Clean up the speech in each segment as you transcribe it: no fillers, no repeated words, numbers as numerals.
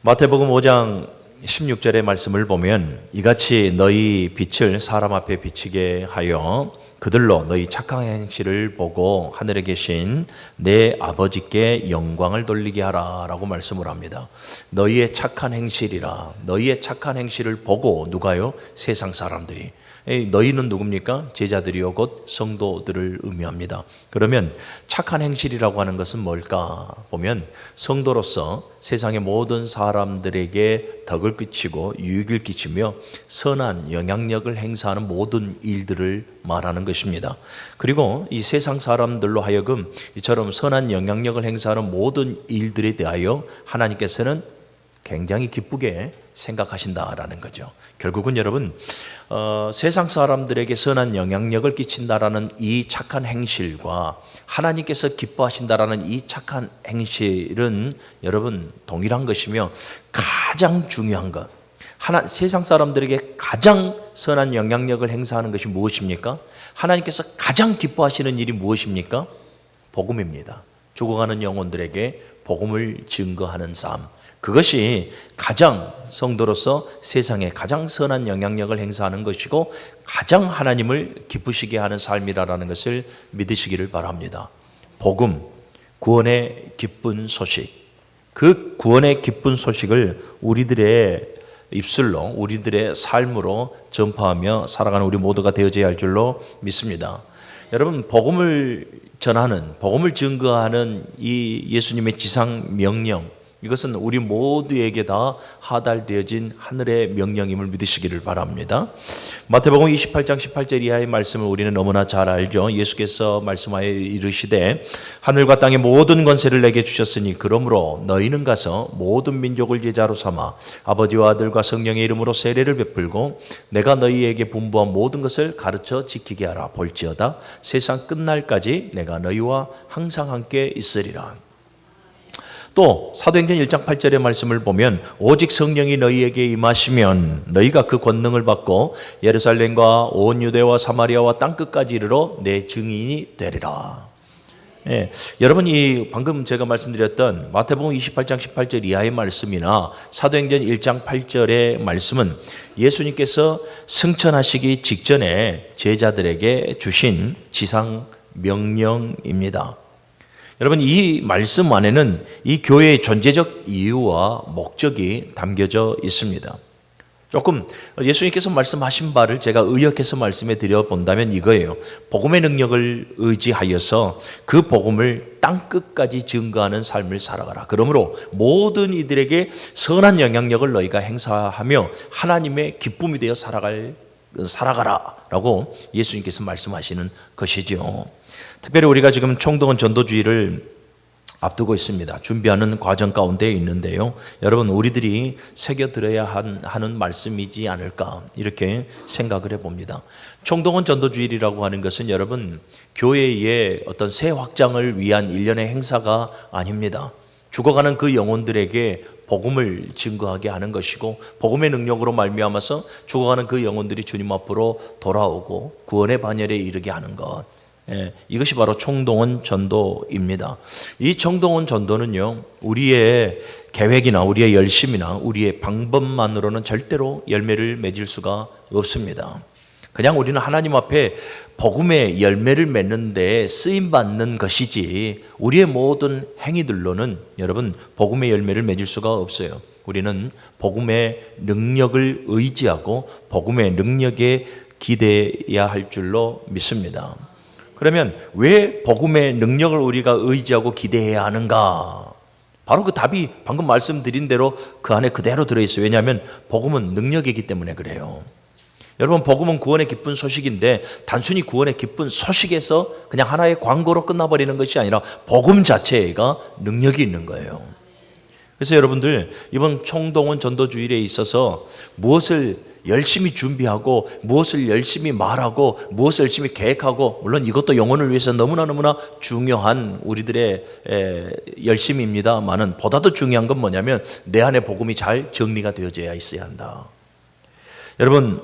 마태복음 5장 16절의 말씀을 보면 이같이 너희 빛을 사람 앞에 비치게 하여 그들로 너희 착한 행실을 보고 하늘에 계신 내 아버지께 영광을 돌리게 하라 라고 말씀을 합니다. 너희의 착한 행실이라. 너희의 착한 행실을 보고 누가요? 세상 사람들이. 너희는 누굽니까? 제자들이요 곧 성도들을 의미합니다. 그러면 착한 행실이라고 하는 것은 뭘까? 보면 성도로서 세상의 모든 사람들에게 덕을 끼치고 유익을 끼치며 선한 영향력을 행사하는 모든 일들을 말하는 것입니다. 그리고 이 세상 사람들로 하여금 이처럼 선한 영향력을 행사하는 모든 일들에 대하여 하나님께서는 굉장히 기쁘게 생각하신다라는 거죠. 결국은 여러분 세상 사람들에게 선한 영향력을 끼친다라는 이 착한 행실과 하나님께서 기뻐하신다라는 이 착한 행실은 여러분 동일한 것이며 가장 중요한 것, 세상 사람들에게 가장 선한 영향력을 행사하는 것이 무엇입니까? 하나님께서 가장 기뻐하시는 일이 무엇입니까? 복음입니다. 죽어가는 영혼들에게 복음을 증거하는 삶, 그것이 가장 성도로서 세상에 가장 선한 영향력을 행사하는 것이고 가장 하나님을 기쁘시게 하는 삶이라는 것을 믿으시기를 바랍니다. 복음, 구원의 기쁜 소식, 그 구원의 기쁜 소식을 우리들의 입술로, 우리들의 삶으로 전파하며 살아가는 우리 모두가 되어져야 할 줄로 믿습니다. 여러분, 복음을 전하는, 복음을 증거하는 이 예수님의 지상 명령, 이것은 우리 모두에게 다 하달되어진 하늘의 명령임을 믿으시기를 바랍니다. 마태복음 28장 18절 이하의 말씀을 우리는 너무나 잘 알죠. 예수께서 말씀하여 이르시되 하늘과 땅의 모든 권세를 내게 주셨으니 그러므로 너희는 가서 모든 민족을 제자로 삼아 아버지와 아들과 성령의 이름으로 세례를 베풀고 내가 너희에게 분부한 모든 것을 가르쳐 지키게 하라. 볼지어다 세상 끝날까지 내가 너희와 항상 함께 있으리라. 또 사도행전 1장 8절의 말씀을 보면 오직 성령이 너희에게 임하시면 너희가 그 권능을 받고 예루살렘과 온 유대와 사마리아와 땅끝까지 이르러 내 증인이 되리라. 여러분, 이 방금 제가 말씀드렸던 마태복음 28장 18절 이하의 말씀이나 사도행전 1장 8절의 말씀은 예수님께서 승천하시기 직전에 제자들에게 주신 지상 명령입니다. 여러분, 이 말씀 안에는 이 교회의 존재적 이유와 목적이 담겨져 있습니다. 조금 예수님께서 말씀하신 바를 제가 의역해서 말씀해 드려 본다면 이거예요. 복음의 능력을 의지하여서 그 복음을 땅끝까지 증거하는 삶을 살아가라. 그러므로 모든 이들에게 선한 영향력을 너희가 행사하며 하나님의 기쁨이 되어 살아가라 라고 예수님께서 말씀하시는 것이죠. 특별히 우리가 지금 총동원 전도주의를 앞두고 있습니다. 준비하는 과정 가운데 있는데요. 여러분, 우리들이 새겨들어야 하는 말씀이지 않을까 이렇게 생각을 해봅니다. 총동원 전도주의라고 하는 것은 여러분 교회의 어떤 새 확장을 위한 일련의 행사가 아닙니다. 죽어가는 그 영혼들에게 복음을 증거하게 하는 것이고 복음의 능력으로 말미암아서 죽어가는 그 영혼들이 주님 앞으로 돌아오고 구원의 반열에 이르게 하는 것, 이것이 바로 총동원 전도입니다. 이 총동원 전도는요, 우리의 계획이나 우리의 열심이나 우리의 방법만으로는 절대로 열매를 맺을 수가 없습니다. 그냥 우리는 하나님 앞에 복음의 열매를 맺는 데 쓰임받는 것이지 우리의 모든 행위들로는 여러분 복음의 열매를 맺을 수가 없어요. 우리는 복음의 능력을 의지하고 복음의 능력에 기대해야 할 줄로 믿습니다. 그러면 왜 복음의 능력을 우리가 의지하고 기대해야 하는가? 바로 그 답이 방금 말씀드린 대로 그 안에 그대로 들어있어요. 왜냐하면 복음은 능력이기 때문에 그래요. 여러분, 복음은 구원의 기쁜 소식인데 단순히 구원의 기쁜 소식에서 그냥 하나의 광고로 끝나버리는 것이 아니라 복음 자체가 능력이 있는 거예요. 그래서 여러분들 이번 총동원 전도주일에 있어서 무엇을 열심히 준비하고 무엇을 열심히 말하고 무엇을 열심히 계획하고, 물론 이것도 영혼을 위해서 너무나 중요한 우리들의 열심입니다만은 보다 더 중요한 건 뭐냐면 내 안에 복음이 잘 정리가 되어져야 있어야 한다. 여러분,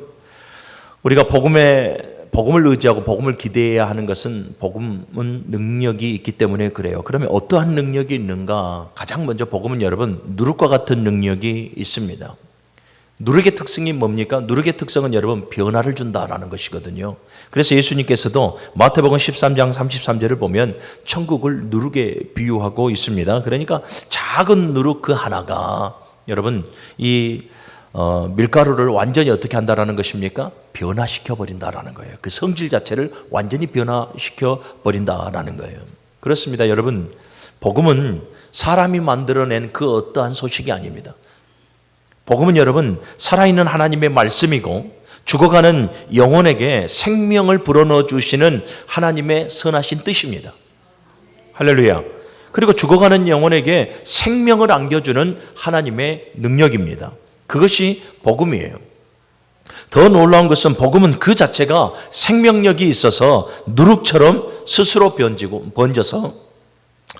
우리가 복음의 복음을 의지하고 복음을 기대해야 하는 것은 복음은 능력이 있기 때문에 그래요. 그러면 어떠한 능력이 있는가? 가장 먼저 복음은 여러분 누룩과 같은 능력이 있습니다. 누룩의 특성이 뭡니까? 누룩의 특성은 여러분 변화를 준다라는 것이거든요. 그래서 예수님께서도 마태복음 13장 33절을 보면 천국을 누룩에 비유하고 있습니다. 그러니까 작은 누룩 그 하나가 여러분 이 밀가루를 완전히 어떻게 한다라는 것입니까? 변화시켜 버린다라는 거예요. 그 성질 자체를 완전히 변화시켜 버린다라는 거예요. 그렇습니다. 여러분 복음은 사람이 만들어낸 그 어떠한 소식이 아닙니다. 복음은 여러분 살아있는 하나님의 말씀이고 죽어가는 영혼에게 생명을 불어넣어 주시는 하나님의 선하신 뜻입니다. 할렐루야. 그리고 죽어가는 영혼에게 생명을 안겨주는 하나님의 능력입니다. 그것이 복음이에요. 더 놀라운 것은 복음은 그 자체가 생명력이 있어서 누룩처럼 스스로 번져서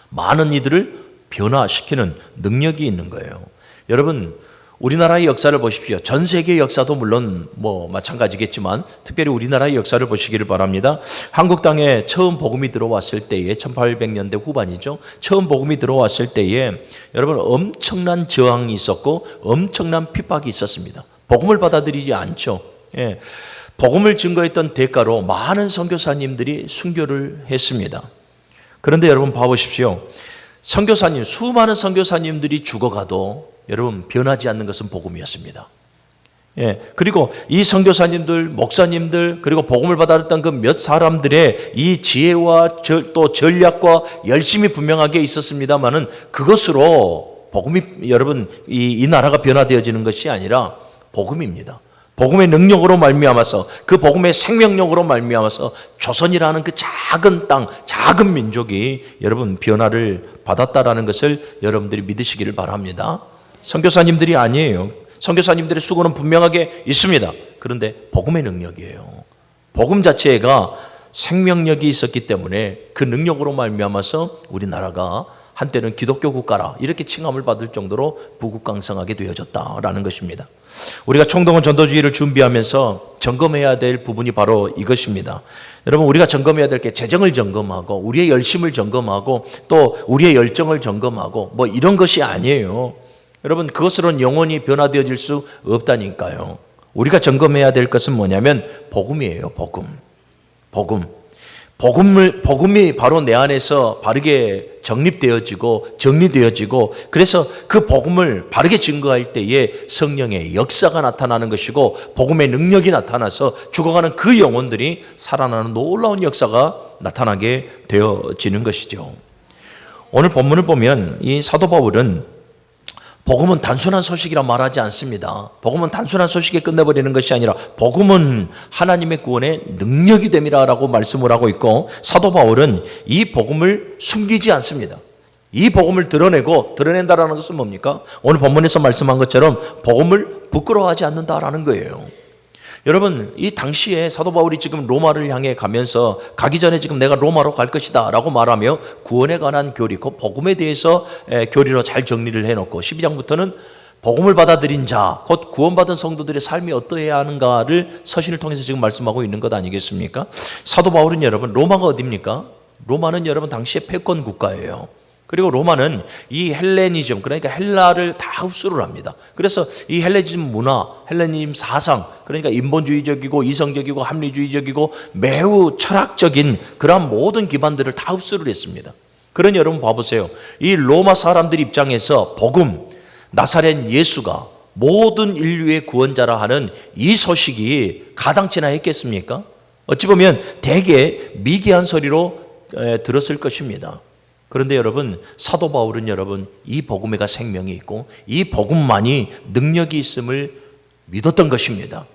많은 이들을 변화시키는 능력이 있는 거예요. 여러분 우리나라의 역사를 보십시오. 전 세계의 역사도 물론 마찬가지겠지만 특별히 우리나라의 역사를 보시기를 바랍니다. 한국 땅에 처음 복음이 들어왔을 때에 1800년대 후반이죠. 처음 복음이 들어왔을 때에 여러분 엄청난 저항이 있었고 엄청난 핍박이 있었습니다. 복음을 받아들이지 않죠. 예. 복음을 증거했던 대가로 많은 선교사님들이 순교를 했습니다. 그런데 여러분 봐보십시오. 수많은 선교사님들이 죽어가도 여러분 변하지 않는 것은 복음이었습니다. 예, 그리고 이 선교사님들, 목사님들, 그리고 복음을 받았던 그 몇 사람들의 이 지혜와 또 전략과 열심이 분명하게 있었습니다만은 그것으로 복음이 여러분 이 나라가 변화되어지는 것이 아니라 복음입니다. 복음의 능력으로 말미암아서 그 복음의 생명력으로 말미암아서 조선이라는 그 작은 땅, 작은 민족이 여러분 변화를 받았다라는 것을 여러분들이 믿으시기를 바랍니다. 선교사님들이 아니에요. 선교사님들의 수고는 분명하게 있습니다. 그런데 복음의 능력이에요. 복음 자체가 생명력이 있었기 때문에 그 능력으로 말미암아서 우리나라가 한때는 기독교 국가라 이렇게 칭함을 받을 정도로 부국강성하게 되어졌다라는 것입니다. 우리가 총동원 전도주의를 준비하면서 점검해야 될 부분이 바로 이것입니다. 여러분 우리가 점검해야 될 게 재정을 점검하고 우리의 열심을 점검하고 또 우리의 열정을 점검하고 이런 것이 아니에요. 여러분 그것으로는 영원히 변화되어질 수 없다니까요. 우리가 점검해야 될 것은 뭐냐면 복음이에요. 복음이 바로 내 안에서 바르게 정립되어지고 정리되어지고 그래서 그 복음을 바르게 증거할 때에 성령의 역사가 나타나는 것이고 복음의 능력이 나타나서 죽어가는 그 영혼들이 살아나는 놀라운 역사가 나타나게 되어지는 것이죠. 오늘 본문을 보면 이 사도 바울은 복음은 단순한 소식이라 말하지 않습니다. 복음은 단순한 소식에 끝내버리는 것이 아니라 복음은 하나님의 구원의 능력이 됨이라고 말씀을 하고 있고 사도 바울은 이 복음을 숨기지 않습니다. 이 복음을 드러낸다라는 것은 뭡니까? 오늘 본문에서 말씀한 것처럼 복음을 부끄러워하지 않는다라는 거예요. 여러분 이 당시에 사도 바울이 지금 로마를 향해 가면서 가기 전에 지금 내가 로마로 갈 것이다 라고 말하며 구원에 관한 교리, 그 복음에 대해서 교리로 잘 정리를 해놓고 12장부터는 복음을 받아들인 자, 곧 구원받은 성도들의 삶이 어떠해야 하는가를 서신을 통해서 지금 말씀하고 있는 것 아니겠습니까? 사도 바울은 여러분 로마가 어디입니까? 로마는 여러분 당시의 패권 국가예요. 그리고 로마는 이 헬레니즘, 그러니까 헬라를 다 흡수를 합니다. 그래서 이 헬레니즘 문화, 헬레니즘 사상, 그러니까 인본주의적이고 이성적이고 합리주의적이고 매우 철학적인 그러한 모든 기반들을 다 흡수를 했습니다. 그러니 여러분 봐보세요. 이 로마 사람들 입장에서 복음, 나사렛 예수가 모든 인류의 구원자라 하는 이 소식이 가당치나 했겠습니까? 어찌 보면 되게 미개한 소리로 들었을 것입니다. 그런데 여러분 사도 바울은 여러분 이 복음에가 생명이 있고 이 복음만이 능력이 있음을 믿었던 것입니다.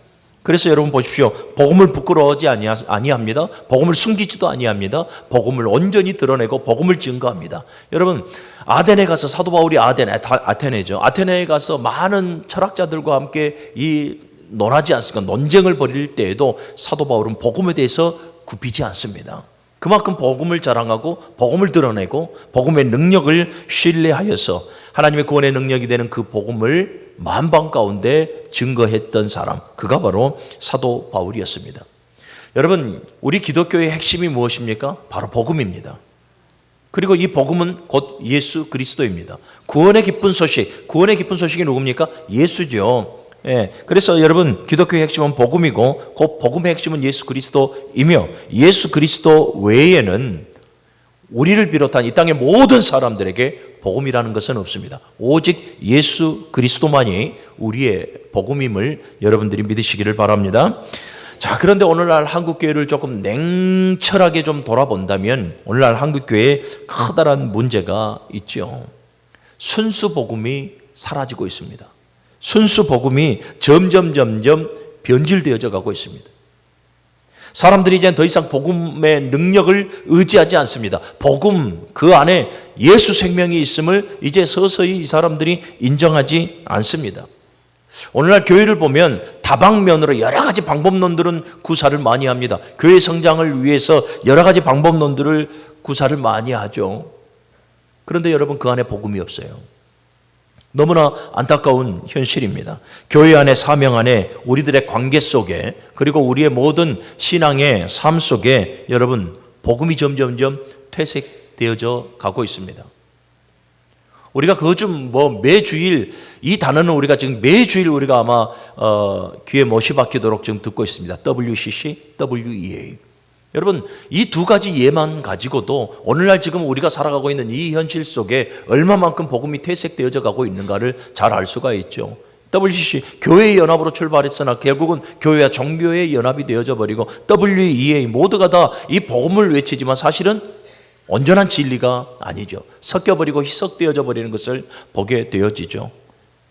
그래서 여러분 보십시오. 복음을 부끄러워하지 아니합니다. 복음을 숨기지도 아니합니다. 복음을 온전히 드러내고 복음을 증거합니다. 여러분 아테네 가서 사도 바울이 아테네죠. 아테네에 가서 많은 철학자들과 함께 논하지 않습니까? 논쟁을 벌일 때에도 사도 바울은 복음에 대해서 굽히지 않습니다. 그만큼 복음을 자랑하고 복음을 드러내고 복음의 능력을 신뢰하여서 하나님의 구원의 능력이 되는 그 복음을 만방 가운데 증거했던 사람, 그가 바로 사도 바울이었습니다. 여러분, 우리 기독교의 핵심이 무엇입니까? 바로 복음입니다. 그리고 이 복음은 곧 예수 그리스도입니다. 구원의 기쁜 소식이 누굽니까? 예수죠. 예, 그래서 여러분, 기독교의 핵심은 복음이고 그 복음의 핵심은 예수 그리스도이며, 예수 그리스도 외에는 우리를 비롯한 이 땅의 모든 사람들에게 복음이라는 것은 없습니다. 오직 예수 그리스도만이 우리의 복음임을 여러분들이 믿으시기를 바랍니다. 자, 그런데 오늘날 한국교회를 조금 냉철하게 좀 돌아본다면 오늘날 한국교회에 커다란 문제가 있죠. 순수 복음이 사라지고 있습니다. 순수 복음이 점점 변질되어져 가고 있습니다. 사람들이 이제 더 이상 복음의 능력을 의지하지 않습니다. 복음 그 안에 예수 생명이 있음을 이제 서서히 이 사람들이 인정하지 않습니다. 오늘날 교회를 보면 다방면으로 여러 가지 방법론들은 구사를 많이 합니다. 교회 성장을 위해서 여러 가지 방법론들을 구사를 많이 하죠. 그런데 여러분, 그 안에 복음이 없어요. 너무나 안타까운 현실입니다. 교회 안에, 사명 안에, 우리들의 관계 속에, 그리고 우리의 모든 신앙의 삶 속에 여러분, 복음이 점점 퇴색되어져 가고 있습니다. 우리가 매주일, 이 단어는 우리가 지금 매주일 우리가 아마 귀에 못이 박히도록 지금 듣고 있습니다. WCC, WEA. 여러분, 이 두 가지 예만 가지고도 오늘날 지금 우리가 살아가고 있는 이 현실 속에 얼마만큼 복음이 퇴색되어져 가고 있는가를 잘 알 수가 있죠. WCC, 교회의 연합으로 출발했으나 결국은 교회와 종교의 연합이 되어져 버리고, WEA, 모두가 다 이 복음을 외치지만 사실은 온전한 진리가 아니죠. 섞여버리고 희석되어져 버리는 것을 보게 되어지죠.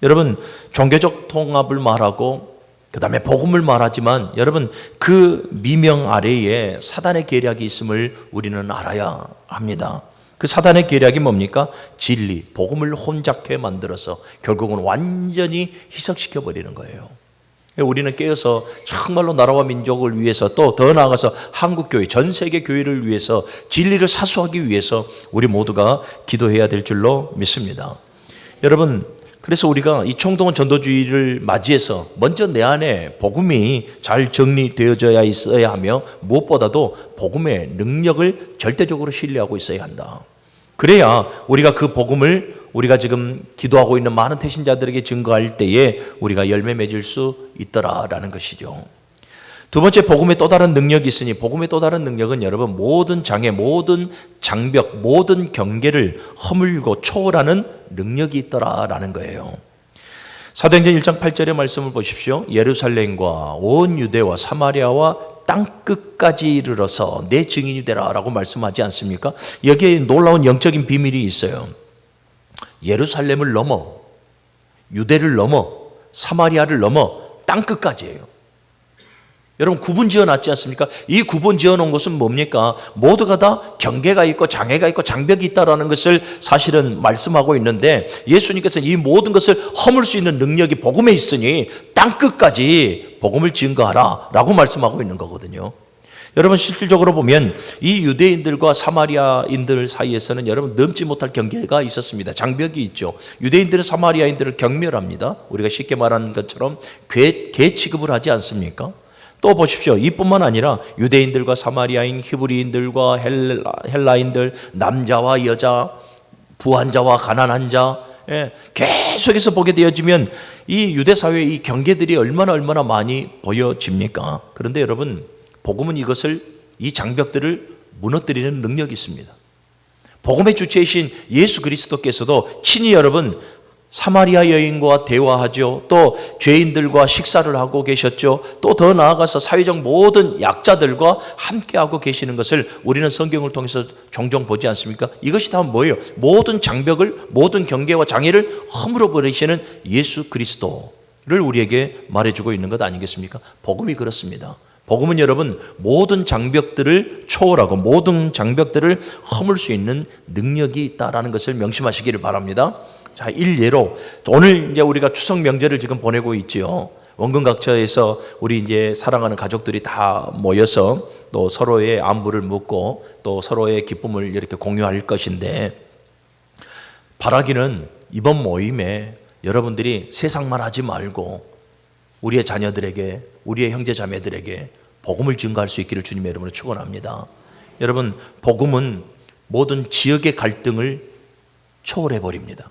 여러분, 종교적 통합을 말하고 그 다음에 복음을 말하지만 여러분, 그 미명 아래에 사단의 계략이 있음을 우리는 알아야 합니다. 그 사단의 계략이 뭡니까? 진리, 복음을 혼잡게 만들어서 결국은 완전히 희석시켜 버리는 거예요. 우리는 깨어서 정말로 나라와 민족을 위해서, 또 더 나아가서 한국교회, 전 세계 교회를 위해서, 진리를 사수하기 위해서 우리 모두가 기도해야 될 줄로 믿습니다. 여러분, 그래서 우리가 이 총동원 전도주의를 맞이해서 먼저 내 안에 복음이 잘 정리되어져야 있어야 하며, 무엇보다도 복음의 능력을 절대적으로 신뢰하고 있어야 한다. 그래야 우리가 그 복음을 우리가 지금 기도하고 있는 많은 태신자들에게 증거할 때에 우리가 열매 맺을 수 있더라라는 것이죠. 두 번째, 복음의 또 다른 능력이 있으니, 복음의 또 다른 능력은 여러분, 모든 장애, 모든 장벽, 모든 경계를 허물고 초월하는 능력이 있더라라는 거예요. 사도행전 1장 8절의 말씀을 보십시오. 예루살렘과 온 유대와 사마리아와 땅끝까지 이르러서 내 증인이 되라라고 말씀하지 않습니까? 여기에 놀라운 영적인 비밀이 있어요. 예루살렘을 넘어, 유대를 넘어, 사마리아를 넘어 땅끝까지예요. 여러분, 구분 지어놨지 않습니까? 이 구분 지어놓은 것은 뭡니까? 모두가 다 경계가 있고 장애가 있고 장벽이 있다는 것을 사실은 말씀하고 있는데, 예수님께서는 이 모든 것을 허물 수 있는 능력이 복음에 있으니 땅끝까지 복음을 증거하라 라고 말씀하고 있는 거거든요. 여러분, 실질적으로 보면 이 유대인들과 사마리아인들 사이에서는 여러분, 넘지 못할 경계가 있었습니다. 장벽이 있죠. 유대인들은 사마리아인들을 경멸합니다. 우리가 쉽게 말하는 것처럼 개 취급을 하지 않습니까? 또 보십시오. 이뿐만 아니라 유대인들과 사마리아인, 히브리인들과 헬라인들, 남자와 여자, 부한 자와 가난한 자, 계속해서 보게 되어지면 이 유대 사회의 이 경계들이 얼마나 많이 보여집니까? 그런데 여러분, 복음은 이 장벽들을 무너뜨리는 능력이 있습니다. 복음의 주체이신 예수 그리스도께서도 친히 여러분, 사마리아 여인과 대화하죠. 또 죄인들과 식사를 하고 계셨죠. 또 더 나아가서 사회적 모든 약자들과 함께하고 계시는 것을 우리는 성경을 통해서 종종 보지 않습니까? 이것이 다 뭐예요? 모든 장벽을, 모든 경계와 장애를 허물어 버리시는 예수 그리스도를 우리에게 말해주고 있는 것 아니겠습니까? 복음이 그렇습니다. 복음은 여러분, 모든 장벽들을 초월하고 모든 장벽들을 허물 수 있는 능력이 있다라는 것을 명심하시기를 바랍니다. 자, 일례로 오늘 이제 우리가 추석 명절을 지금 보내고 있지요. 원근 각처에서 우리 이제 사랑하는 가족들이 다 모여서 또 서로의 안부를 묻고 또 서로의 기쁨을 이렇게 공유할 것인데, 바라기는 이번 모임에 여러분들이 세상만 하지 말고 우리의 자녀들에게, 우리의 형제 자매들에게 복음을 증거할 수 있기를 주님의 이름으로 축원합니다. 여러분, 복음은 모든 지역의 갈등을 초월해 버립니다.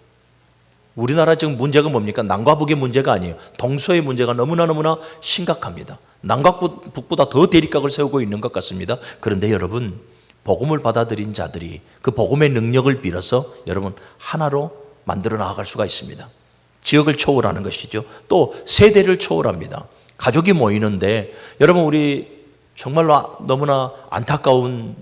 우리나라 지금 문제가 뭡니까? 남과 북의 문제가 아니에요. 동서의 문제가 너무나 심각합니다. 남과 북보다 더 대립각을 세우고 있는 것 같습니다. 그런데 여러분, 복음을 받아들인 자들이 그 복음의 능력을 빌어서 여러분 하나로 만들어 나아갈 수가 있습니다. 지역을 초월하는 것이죠. 또 세대를 초월합니다. 가족이 모이는데 여러분, 우리 정말로 너무나 안타까운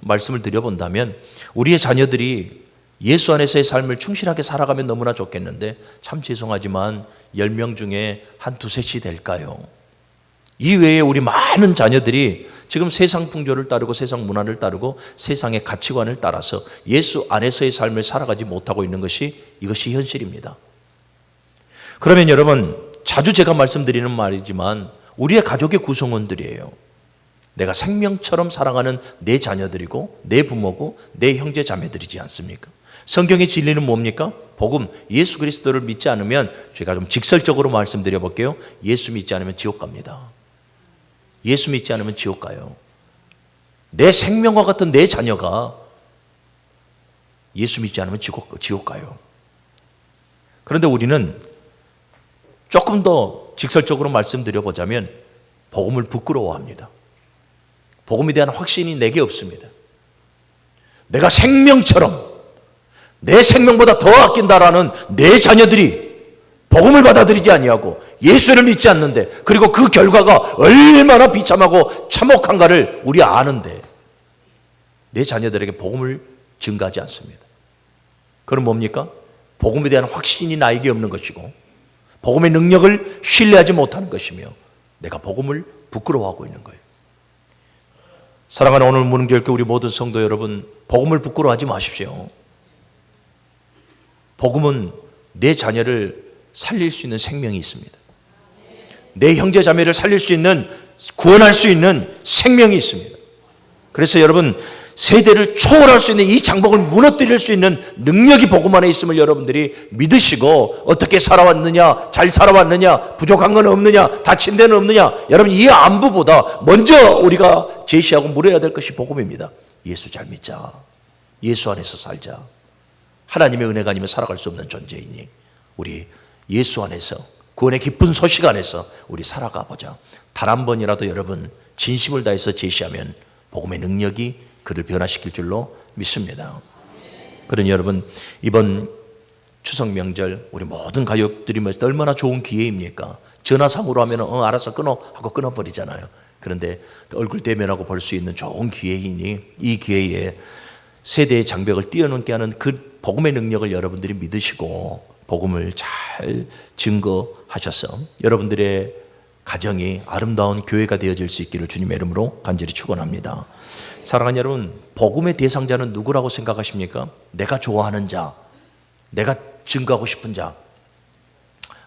말씀을 드려본다면, 우리의 자녀들이 예수 안에서의 삶을 충실하게 살아가면 너무나 좋겠는데, 참 죄송하지만 10명 중에 한 두셋이 될까요? 이외에 우리 많은 자녀들이 지금 세상 풍조를 따르고 세상 문화를 따르고 세상의 가치관을 따라서 예수 안에서의 삶을 살아가지 못하고 있는 것이, 이것이 현실입니다. 그러면 여러분, 자주 제가 말씀드리는 말이지만 우리의 가족의 구성원들이에요. 내가 생명처럼 사랑하는 내 자녀들이고 내 부모고 내 형제 자매들이지 않습니까? 성경의 진리는 뭡니까? 복음, 예수 그리스도를 믿지 않으면, 제가 좀 직설적으로 말씀드려 볼게요. 예수 믿지 않으면 지옥 갑니다. 예수 믿지 않으면 지옥 가요. 내 생명과 같은 내 자녀가 예수 믿지 않으면 지옥 가요. 그런데 우리는 조금 더 직설적으로 말씀드려 보자면 복음을 부끄러워합니다. 복음에 대한 확신이 내게 없습니다. 내가 생명처럼 내 생명보다 더 아낀다라는 내 자녀들이 복음을 받아들이지 아니하고 예수를 믿지 않는데, 그리고 그 결과가 얼마나 비참하고 참혹한가를 우리 아는데 내 자녀들에게 복음을 증가하지 않습니다. 그럼 뭡니까? 복음에 대한 확신이 나에게 없는 것이고 복음의 능력을 신뢰하지 못하는 것이며 내가 복음을 부끄러워하고 있는 거예요. 사랑하는 오늘 문흥교회 우리 모든 성도 여러분, 복음을 부끄러워하지 마십시오. 복음은 내 자녀를 살릴 수 있는 생명이 있습니다. 내 형제 자매를 살릴 수 있는, 구원할 수 있는 생명이 있습니다. 그래서 여러분, 세대를 초월할 수 있는 이 장벽을 무너뜨릴 수 있는 능력이 복음 안에 있음을 여러분들이 믿으시고, 어떻게 살아왔느냐, 잘 살아왔느냐, 부족한 건 없느냐, 다친 데는 없느냐, 여러분 이 안부보다 먼저 우리가 제시하고 물어야 될 것이 복음입니다. 예수 잘 믿자. 예수 안에서 살자. 하나님의 은혜가 아니면 살아갈 수 없는 존재이니 우리 예수 안에서, 구원의 기쁜 소식 안에서 우리 살아가 보자. 단 한 번이라도 여러분 진심을 다해서 제시하면 복음의 능력이 그를 변화시킬 줄로 믿습니다. 그러니 여러분, 이번 추석 명절 우리 모든 가족들이 모였을 때 얼마나 좋은 기회입니까? 전화상으로 하면 알아서 끊어 하고 끊어버리잖아요. 그런데 얼굴 대면하고 볼 수 있는 좋은 기회이니 이 기회에 세대의 장벽을 뛰어넘게 하는 그 복음의 능력을 여러분들이 믿으시고 복음을 잘 증거하셔서 여러분들의 가정이 아름다운 교회가 되어질 수 있기를 주님의 이름으로 간절히 축원합니다. 사랑하는 여러분, 복음의 대상자는 누구라고 생각하십니까? 내가 좋아하는 자, 내가 증거하고 싶은 자.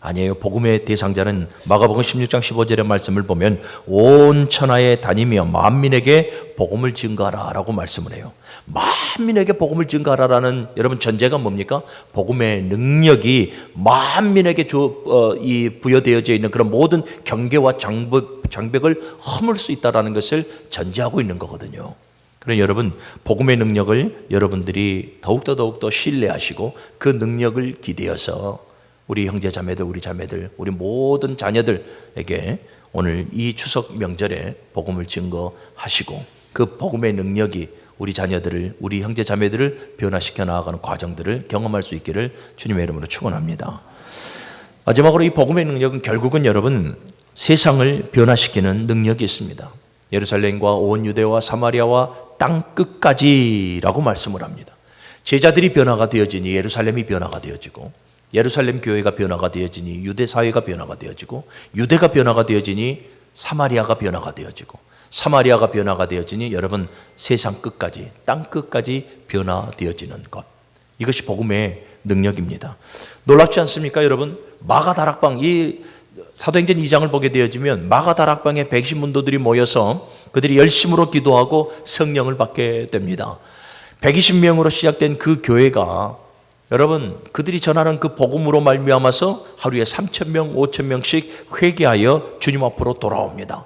아니에요. 복음의 대상자는 마가복음 16장 15절의 말씀을 보면 온 천하에 다니며 만민에게 복음을 증거하라 라고 말씀을 해요. 만민에게 복음을 증거하라라는 여러분 전제가 뭡니까? 복음의 능력이 만민에게 부여되어져 있는 그런 모든 경계와 장벽을 허물 수 있다는 것을 전제하고 있는 거거든요. 그러니 여러분, 복음의 능력을 여러분들이 더욱더 신뢰하시고 그 능력을 기대어서 우리 형제 자매들, 우리 자매들, 우리 모든 자녀들에게 오늘 이 추석 명절에 복음을 증거하시고 그 복음의 능력이 우리 자녀들을, 우리 형제 자매들을 변화시켜 나아가는 과정들을 경험할 수 있기를 주님의 이름으로 축원합니다. 마지막으로 이 복음의 능력은 결국은 여러분 세상을 변화시키는 능력이 있습니다. 예루살렘과 온 유대와 사마리아와 땅 끝까지라고 말씀을 합니다. 제자들이 변화가 되어지니 예루살렘이 변화가 되어지고, 예루살렘 교회가 변화가 되어지니 유대 사회가 변화가 되어지고, 유대가 변화가 되어지니 사마리아가 변화가 되어지고, 사마리아가 변화가 되어지니 여러분 세상 끝까지, 땅 끝까지 변화되어지는 것, 이것이 복음의 능력입니다. 놀랍지 않습니까 여러분? 마가다락방, 이 사도행전 2장을 보게 되어지면 마가다락방에 백신문도들이 모여서 그들이 열심으로 기도하고 성령을 받게 됩니다. 120명으로 시작된 그 교회가 여러분 그들이 전하는 그 복음으로 말미암아서 하루에 3,000명, 5,000명씩 회개하여 주님 앞으로 돌아옵니다.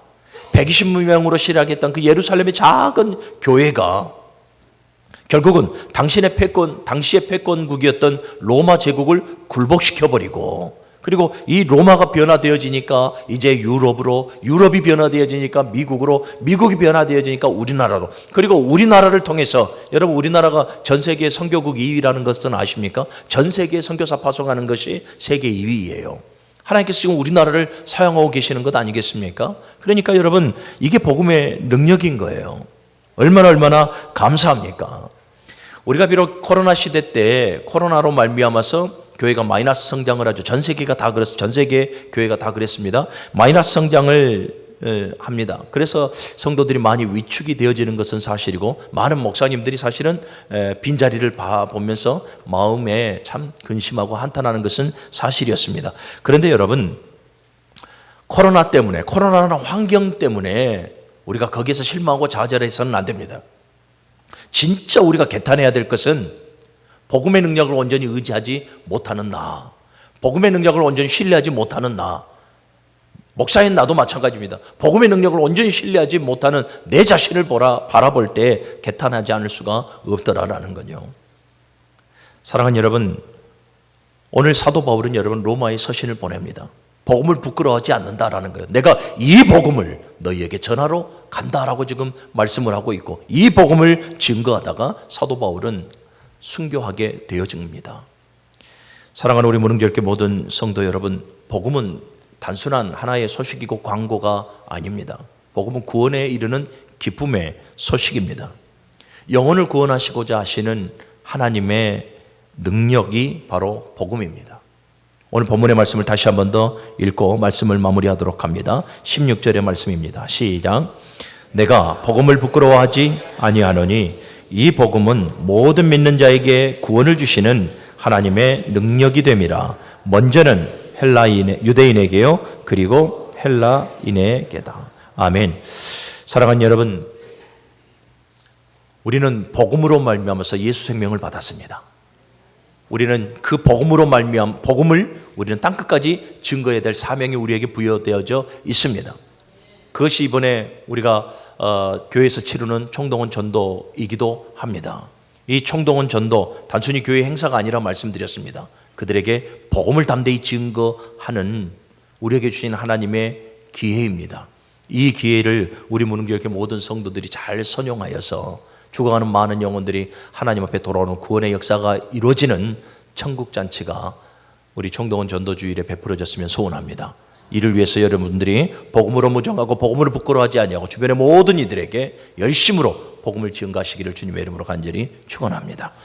120명으로 시작했던 그 예루살렘의 작은 교회가 결국은 당시의 패권국이었던 로마 제국을 굴복시켜버리고, 그리고 이 로마가 변화되어지니까 이제 유럽이 변화되어지니까 미국으로, 미국이 변화되어지니까 우리나라로, 그리고 우리나라를 통해서, 여러분 우리나라가 전 세계 선교국 2위라는 것은 아십니까? 전 세계 선교사 파송하는 것이 세계 2위예요. 하나님께서 지금 우리나라를 사용하고 계시는 것 아니겠습니까? 그러니까 여러분, 이게 복음의 능력인 거예요. 얼마나 감사합니까? 우리가 비록 코로나 시대 때 코로나로 말미암아서 교회가 마이너스 성장을 하죠. 전 세계 교회가 다 그랬습니다. 마이너스 성장을 합니다. 그래서 성도들이 많이 위축이 되어지는 것은 사실이고, 많은 목사님들이 사실은 빈자리를 봐보면서 마음에 참 근심하고 한탄하는 것은 사실이었습니다. 그런데 여러분, 코로나라는 환경 때문에 우리가 거기에서 실망하고 좌절해서는 안 됩니다. 진짜 우리가 개탄해야 될 것은 복음의 능력을 온전히 의지하지 못하는 나, 복음의 능력을 온전히 신뢰하지 못하는 나, 목사인 나도 마찬가지입니다. 복음의 능력을 온전히 신뢰하지 못하는 내 자신을 바라볼 때 개탄하지 않을 수가 없더라라는 거죠. 사랑하는 여러분, 오늘 사도 바울은 여러분 로마에 서신을 보냅니다. 복음을 부끄러워하지 않는다라는 거예요. 내가 이 복음을 너희에게 전하러 간다라고 지금 말씀을 하고 있고, 이 복음을 증거하다가 사도 바울은 순교하게 되어집니다. 사랑하는 우리 무릉교회 모든 성도 여러분, 복음은 단순한 하나의 소식이고 광고가 아닙니다. 복음은 구원에 이르는 기쁨의 소식입니다. 영혼을 구원하시고자 하시는 하나님의 능력이 바로 복음입니다. 오늘 본문의 말씀을 다시 한 번 더 읽고 말씀을 마무리하도록 합니다. 16절의 말씀입니다. 시작. 내가 복음을 부끄러워하지 아니하노니 이 복음은 모든 믿는 자에게 구원을 주시는 하나님의 능력이 됨이라. 먼저는 유대인에게요, 그리고 헬라인에게다. 아멘. 사랑하는 여러분, 우리는 복음으로 말미암아서 예수 생명을 받았습니다. 우리는 그 복음을 우리는 땅끝까지 증거해야 될 사명이 우리에게 부여되어져 있습니다. 그것이 이번에 우리가 교회에서 치르는 총동원 전도이기도 합니다. 이 총동원 전도 단순히 교회 행사가 아니라 말씀드렸습니다. 그들에게 복음을 담대히 증거하는 우리에게 주신 하나님의 기회입니다. 이 기회를 우리 무릉교회 모든 성도들이 잘 선용하여서 죽어가는 많은 영혼들이 하나님 앞에 돌아오는 구원의 역사가 이루어지는 천국잔치가 우리 총동원 전도주일에 베풀어졌으면 소원합니다. 이를 위해서 여러분들이 복음으로 무장하고 복음을 부끄러워하지 아니하고 주변의 모든 이들에게 열심으로 복음을 증거하시기를 주님의 이름으로 간절히 축원합니다.